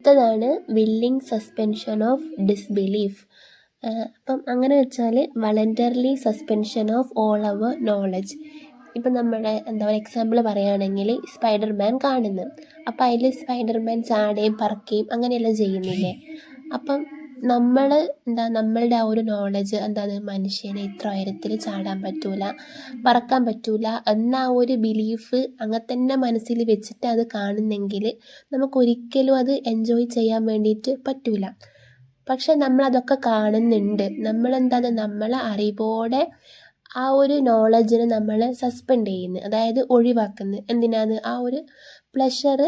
അടുത്തതാണ് willing suspension of disbelief. അപ്പം അങ്ങനെ വെച്ചാൽ voluntarily suspension of all our knowledge. ഇപ്പം നമ്മുടെ എക്സാമ്പിൾ പറയുകയാണെങ്കിൽ സ്പൈഡർമാൻ കാണുന്നു. അപ്പം അതിൽ സ്പൈഡർമാൻ ചാടുകയും പറക്കുകയും അങ്ങനെയെല്ലാം ചെയ്യുന്നില്ലേ. അപ്പം നമ്മളുടെ ആ ഒരു നോളജ് മനുഷ്യന് ഇത്ര ഉയരത്തിൽ ചാടാൻ പറ്റൂല, പറക്കാൻ പറ്റൂല എന്ന ആ ഒരു ബിലീഫ് അങ്ങനെ തന്നെ മനസ്സിൽ വെച്ചിട്ട് അത് കാണുന്നെങ്കിൽ നമുക്കൊരിക്കലും അത് എൻജോയ് ചെയ്യാൻ വേണ്ടിയിട്ട് പറ്റൂല. പക്ഷെ നമ്മളതൊക്കെ കാണുന്നുണ്ട്. നമ്മളെ അറിവോടെ ആ ഒരു നോളജിനെ നമ്മൾ സസ്പെൻഡ് ചെയ്യുന്നു, അതായത് ഒഴിവാക്കുന്നു. എന്തിനാണ്? ആ ഒരു പ്ലഷർ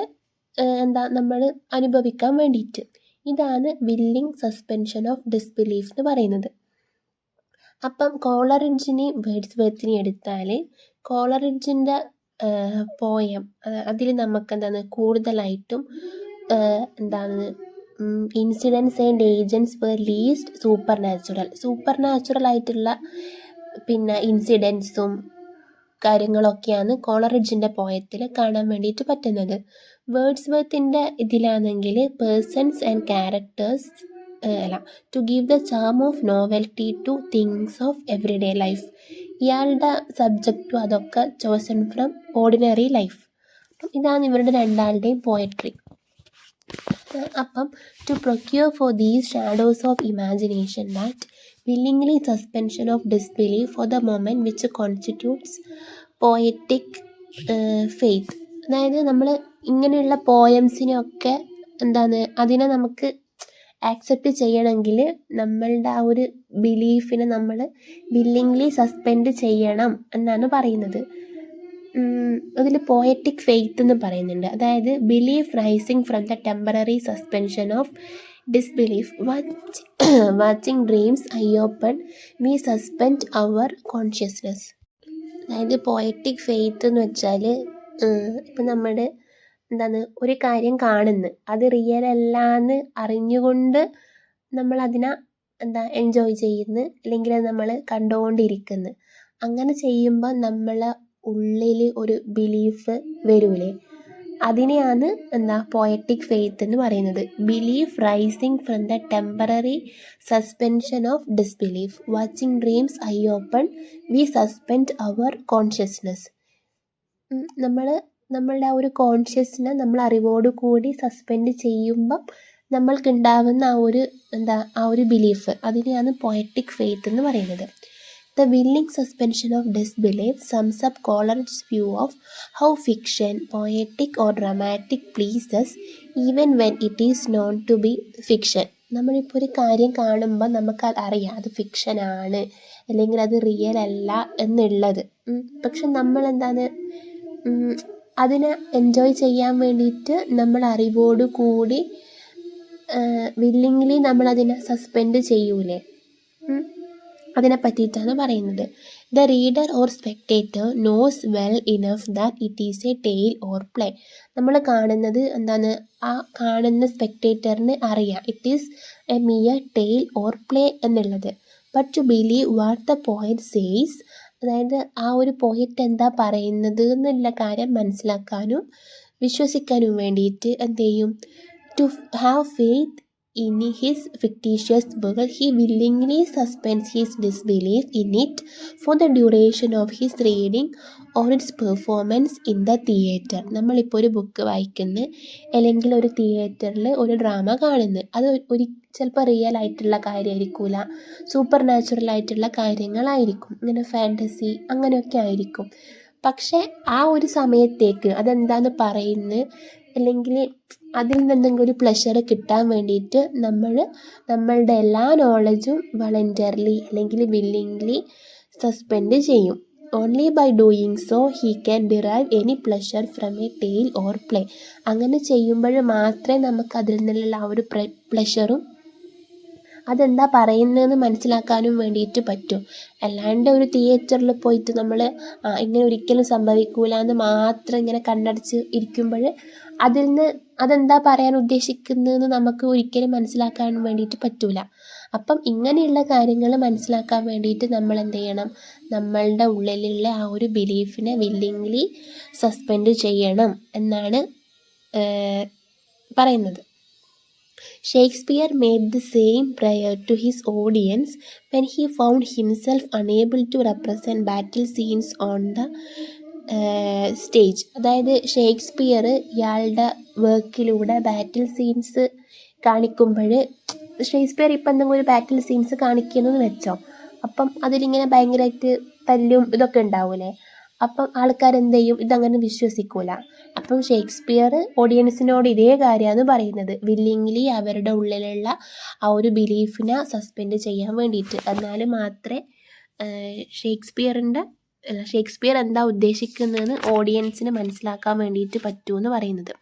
നമ്മൾ അനുഭവിക്കാൻ വേണ്ടിയിട്ട്. ഇതാണ് വില്ലിംഗ് സസ്പെൻഷൻ ഓഫ് ഡിസ്ബിലീഫ് എന്ന് പറയുന്നത്. അപ്പം കോളറിഡ്ജിനെ വേർഡ്സ്വർത്തിനെ എടുത്താൽ കോളറിഡ്ജിൻ്റെ പോയം അതിൽ നമുക്ക് കൂടുതലായിട്ടും incidents and agents were least supernatural ആയിട്ടുള്ള ഇൻസിഡൻസും കാര്യങ്ങളൊക്കെയാണ് കോളറിഡ്ജിൻ്റെ പോയത്തിൽ കാണാൻ വേണ്ടിയിട്ട് പറ്റുന്നത്. വേർഡ്സ്വർത്തിൻ്റെ ഇതിലാണെങ്കിൽ persons and characters to give the charm of novelty to things of everyday life. ഇയാളുടെ സബ്ജക്റ്റും അതൊക്കെ ചോസൺ ഫ്രം ഓർഡിനറി ലൈഫ്. ഇതാണ് ഇവരുടെ രണ്ടാളുടെയും പോയട്രി. അപ്പം to procure for these shadows of imagination that willingly suspension of disbelief for the moment which constitutes poetic faith. അതായത് നമ്മൾ ഇങ്ങനെയുള്ള പോയംസിനെയൊക്കെ അതിനെ നമുക്ക് ആക്സെപ്റ്റ് ചെയ്യണമെങ്കിൽ നമ്മളുടെ ആ ഒരു ബിലീഫിനെ നമ്മൾ വില്ലിംഗ്ലി സസ്പെൻഡ് ചെയ്യണം എന്നാണ് പറയുന്നത്. അതിൽ പോയറ്റിക് ഫെയ്ത്ത് എന്ന് പറയുന്നുണ്ട്. അതായത് belief rising from the temporary suspension of disbelief. Watching dreams eye open, we suspend our consciousness. അതായത് പോയറ്റിക് ഫെയ്ത്ത് എന്ന് വെച്ചാൽ ഇപ്പം നമ്മൾ ഒരു കാര്യം കാണുന്നു, അത് റിയൽ അല്ലാന്ന് അറിഞ്ഞുകൊണ്ട് നമ്മൾ അതിനെ എൻജോയ് ചെയ്യുന്നു, അല്ലെങ്കിൽ അത് നമ്മൾ കണ്ടുകൊണ്ടിരിക്കുന്നു. അങ്ങനെ ചെയ്യുമ്പോൾ നമ്മളെ ഉള്ളിൽ ഒരു ബിലീഫ് വരൂലേ, അതിനെയാണ് പോയറ്റിക് ഫെയ്ത്ത് എന്ന് പറയുന്നത്. Belief rising from the temporary suspension of disbelief. Watching dreams eye open, we suspend our consciousness. നമ്മളുടെ ആ ഒരു കോൺഷ്യസ്നെ നമ്മൾ അറിവോട് കൂടി സസ്പെൻഡ് ചെയ്യുമ്പം നമ്മൾക്കുണ്ടാവുന്ന ആ ഒരു ബിലീഫ്, അതിനെയാണ് പോയറ്റിക് ഫെയ്ത്ത് എന്ന് പറയുന്നത്. The willing suspension of disbelief sums up Coleridge's view of how fiction, poetic or dramatic, pleases even when it is known to be fiction. നമ്മളിപ്പോൾ ഒരു കാര്യം കാണുമ്പോൾ നമുക്കത് അറിയാം അത് ഫിക്ഷനാണ് അല്ലെങ്കിൽ അത് റിയൽ അല്ല എന്നുള്ളത്. പക്ഷെ നമ്മൾ അതിനെ എൻജോയ് ചെയ്യാൻ വേണ്ടിയിട്ട് നമ്മൾ അറിവോട് കൂടി വില്ലിംഗ്ലി നമ്മളതിനെ സസ്പെൻഡ് ചെയ്യൂലേ, അതിനെ പറ്റിയിട്ടാണ് പറയുന്നത്. The reader or spectator knows well enough that it is a tale or play. നമ്മൾ കാണുന്നത് ആ കാണുന്ന സ്പെക്ടേറ്ററിന് അറിയാം it is a mere tale or play എന്നുള്ളത്. But to believe what the poet says, അതായത് ആ ഒരു പോയറ്റ് എന്താ പറയുന്നത് എന്നുള്ള കാര്യം മനസ്സിലാക്കാനും വിശ്വസിക്കാനും വേണ്ടിയിട്ട് എന്ത് ചെയ്യും? To have faith in his fictitious world, he willingly suspends his disbelief in it for the duration of his reading or its performance in the theatre. നമ്മളിപ്പോൾ ഒരു ബുക്ക് വായിക്കുന്നു, അല്ലെങ്കിൽ ഒരു തിയേറ്ററിൽ ഒരു ഡ്രാമ കാണുന്നു. അത് ചിലപ്പോൾ റിയൽ ആയിട്ടുള്ള കാര്യമായിരിക്കില്ല, സൂപ്പർ നാച്ചുറൽ ആയിട്ടുള്ള കാര്യങ്ങളായിരിക്കും, ഇങ്ങനെ ഫാൻറ്റസി അങ്ങനെയൊക്കെ ആയിരിക്കും. പക്ഷേ ആ ഒരു സമയത്തേക്ക് അതെന്താന്ന് പറയുന്നത്, അല്ലെങ്കിൽ അതിൽ നിന്നെങ്കിലും ഒരു പ്ലഷർ കിട്ടാൻ വേണ്ടിയിട്ട് നമ്മളുടെ എല്ലാ നോളജും വളണ്ടറിലി അല്ലെങ്കിൽ വില്ലിംഗ്ലി സസ്പെൻഡ് ചെയ്യും. Only by doing so he can derive any pleasure from a tale or play. അങ്ങനെ ചെയ്യുമ്പോൾ മാത്രമേ നമുക്ക് അതിൽ നിന്നുള്ള ആ ഒരു പ്ലഷറും അതെന്താ പറയുന്നതെന്ന് മനസ്സിലാക്കാനും വേണ്ടിയിട്ട് പറ്റും. അല്ലാണ്ട് ഒരു തിയേറ്ററിൽ പോയിട്ട് നമ്മൾ ഇങ്ങനെ ഒരിക്കലും സംഭവിക്കൂല എന്ന് മാത്രം ഇങ്ങനെ കണ്ണടച്ച് ഇരിക്കുമ്പോൾ അതിൽ നിന്ന് അതെന്താ പറയാൻ ഉദ്ദേശിക്കുന്നതെന്ന് നമുക്ക് ഒരിക്കലും മനസ്സിലാക്കാൻ വേണ്ടിയിട്ട് പറ്റൂല. അപ്പം ഇങ്ങനെയുള്ള കാര്യങ്ങൾ മനസ്സിലാക്കാൻ വേണ്ടിയിട്ട് നമ്മൾ എന്ത് ചെയ്യണം? നമ്മളുടെ ഉള്ളിലുള്ള ആ ഒരു ബിലീഫിനെ വില്ലിംഗ്ലി സസ്പെൻഡ് ചെയ്യണം എന്നാണ് പറയുന്നത്. Shakespeare made the same prayer to his audience when he found himself unable to represent battle scenes on the stage. അതായത് ഷേക്സ്പിയർ ഇയാളുടെ വർക്കിലൂടെ ബാറ്റിൽ സീൻസ് കാണിക്കുമ്പോൾ, ഷേക്സ്പിയർ ഇപ്പം എന്തെങ്കിലും ഒരു ബാറ്റിൽ സീൻസ് കാണിക്കുന്നതെന്ന് വെച്ചോ, അപ്പം അതിലിങ്ങനെ ഭയങ്കരമായിട്ട് തല്ലും ഇതൊക്കെ ഉണ്ടാവൂലേ, അപ്പം ആൾക്കാരെന്ത് ചെയ്യും, ഇതങ്ങനെ വിശ്വസിക്കൂല. അപ്പം ഷേക്സ്പിയർ ഓഡിയൻസിനോട് ഇതേ കാര്യമാണ് പറയുന്നത്, വില്ലിങ്ലി അവരുടെ ഉള്ളിലുള്ള ആ ഒരു ബിലീഫിനെ സസ്പെൻഡ് ചെയ്യാൻ വേണ്ടിയിട്ട്. എന്നാൽ മാത്രമേ ഷേക്സ്പിയർ എന്താ ഉദ്ദേശിക്കുന്നതെന്ന് ഓഡിയൻസിന് മനസ്സിലാക്കാൻ വേണ്ടിയിട്ട് പറ്റൂ എന്ന് പറയുന്നത്.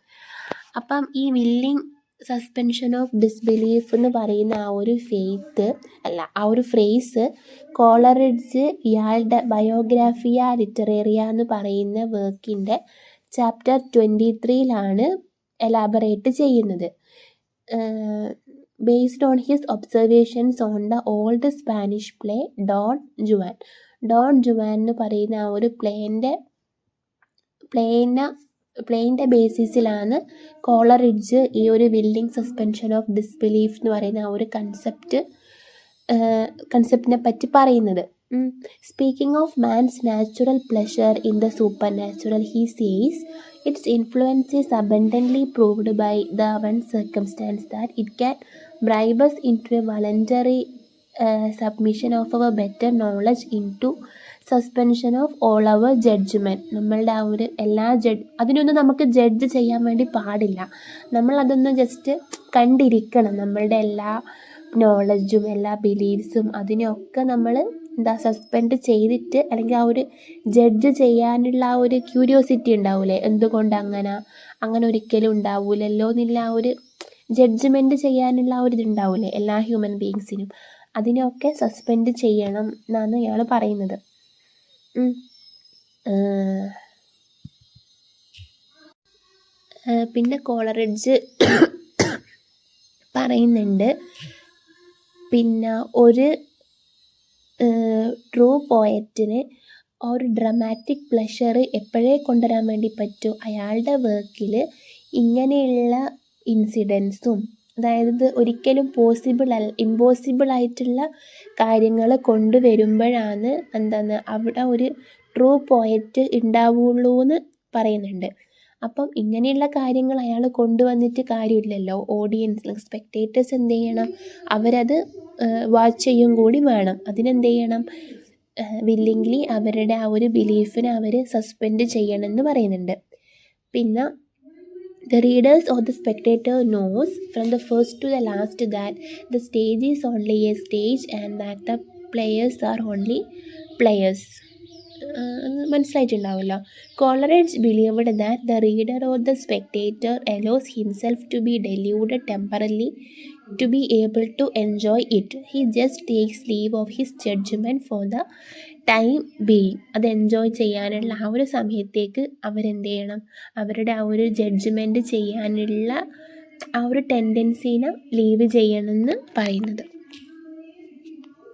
അപ്പം ഈ വില്ലിങ് സസ്പെൻഷൻ ഓഫ് ഡിസ്ബിലീഫ് എന്ന് പറയുന്ന ആ ഒരു ഫ്രേസ് കോളറിഡ്ജ് ഇയാളുടെ ബയോഗ്രാഫിയ ലിറ്ററേറിയ എന്ന് പറയുന്ന വർക്കിൻ്റെ ചാപ്റ്റർ 23 എലാബറേറ്റ് ചെയ്യുന്നത്. Based on his observations on the old Spanish play Don Juan എന്ന് പറയുന്ന ആ ഒരു പ്ലേൻ്റെ ബേസിസിലാണ് കോളറിഡ്ജ് ഈ ഒരു വില്ലിങ് സസ്പെൻഷൻ ഓഫ് ഡിസ്ബിലീഫ് എന്ന് പറയുന്ന ആ ഒരു കൺസെപ്റ്റിനെ പറ്റി പറയുന്നത്. Speaking of man's natural pleasure in the supernatural, he says, its influence is abundantly proved by the one circumstance that it can bribe us into a voluntary submission of our better knowledge into suspension of all our judgement. നമ്മളുടെ ആ ഒരു അതിനൊന്നും നമുക്ക് judge ചെയ്യാൻ വേണ്ടി പാടില്ല. നമ്മളതൊന്ന് just കണ്ടിരിക്കണം. നമ്മളുടെ എല്ലാ നോളജും എല്ലാ ബിലീഫ്സും അതിനെയൊക്കെ നമ്മൾ സസ്പെൻഡ് ചെയ്തിട്ട്, അല്ലെങ്കിൽ ആ ഒരു ജഡ്ജ് ചെയ്യാനുള്ള ആ ഒരു ക്യൂരിയോസിറ്റി ഉണ്ടാവൂലേ, എന്തുകൊണ്ട് അങ്ങനെ ഒരിക്കലും ഉണ്ടാവൂലല്ലോ എന്നുള്ള ആ ഒരു ജഡ്ജ്മെൻറ്റ് ചെയ്യാനുള്ള ആ ഒരു ഇതുണ്ടാവൂലേ എല്ലാ ഹ്യൂമൻ ബീങ്സിനും, അതിനെയൊക്കെ സസ്പെൻഡ് ചെയ്യണം എന്നാണ് ഇയാൾ പറയുന്നത്. പിന്നെ കോളറിഡ്ജ് പറയുന്നുണ്ട്, പിന്നെ ഒരു ട്രൂ പോയറ്റിന് ഒരു ഡ്രമാറ്റിക് പ്ലഷർ എപ്പോഴേ കൊണ്ടുവരാൻ വേണ്ടി പറ്റും, അയാളുടെ വർക്കിൽ ഇങ്ങനെയുള്ള ഇൻസിഡൻസും, അതായത് ഒരിക്കലും ഇമ്പോസിബിൾ ആയിട്ടുള്ള കാര്യങ്ങൾ കൊണ്ടുവരുമ്പോഴാണ് അവിടെ ഒരു ട്രൂ പോയറ്റ് ഉണ്ടാവുള്ളൂ എന്ന് പറയുന്നുണ്ട്. അപ്പം ഇങ്ങനെയുള്ള കാര്യങ്ങൾ അയാൾ കൊണ്ടുവന്നിട്ട് കാര്യമില്ലല്ലോ. ഓഡിയൻസ് സ്പെക്ടേറ്റേഴ്സ് എന്ത് ചെയ്യണം, അവരത് വാച്ച് ചെയ്യും കൂടി വേണം. അതിനെന്ത് ചെയ്യണം, വില്ലിങ്ലി അവരുടെ ആ ഒരു ബിലീഫിനെ അവർ സസ്പെൻഡ് ചെയ്യണമെന്ന് പറയുന്നുണ്ട്. പിന്നെ the readers or the spectator knows from the first to the last that the stage is only a stage and that the players are only players. മനസ്സിലായിട്ടുണ്ടാവുമല്ലോ. Coleridge believed that the reader or the spectator allows himself to be deluded temporarily to be able to enjoy it. He just takes leave of his judgment for the time being. അത് enjoy ചെയ്യാനുള്ള ആ ഒരു സമയത്തേക്ക് അവരെന്ത് ചെയ്യണം, അവരുടെ ആ ഒരു ജഡ്ജ്മെൻറ്റ് ചെയ്യാനുള്ള ആ ഒരു ടെൻഡൻസീനെ ലീവ് ചെയ്യണമെന്ന് പറയുന്നത്.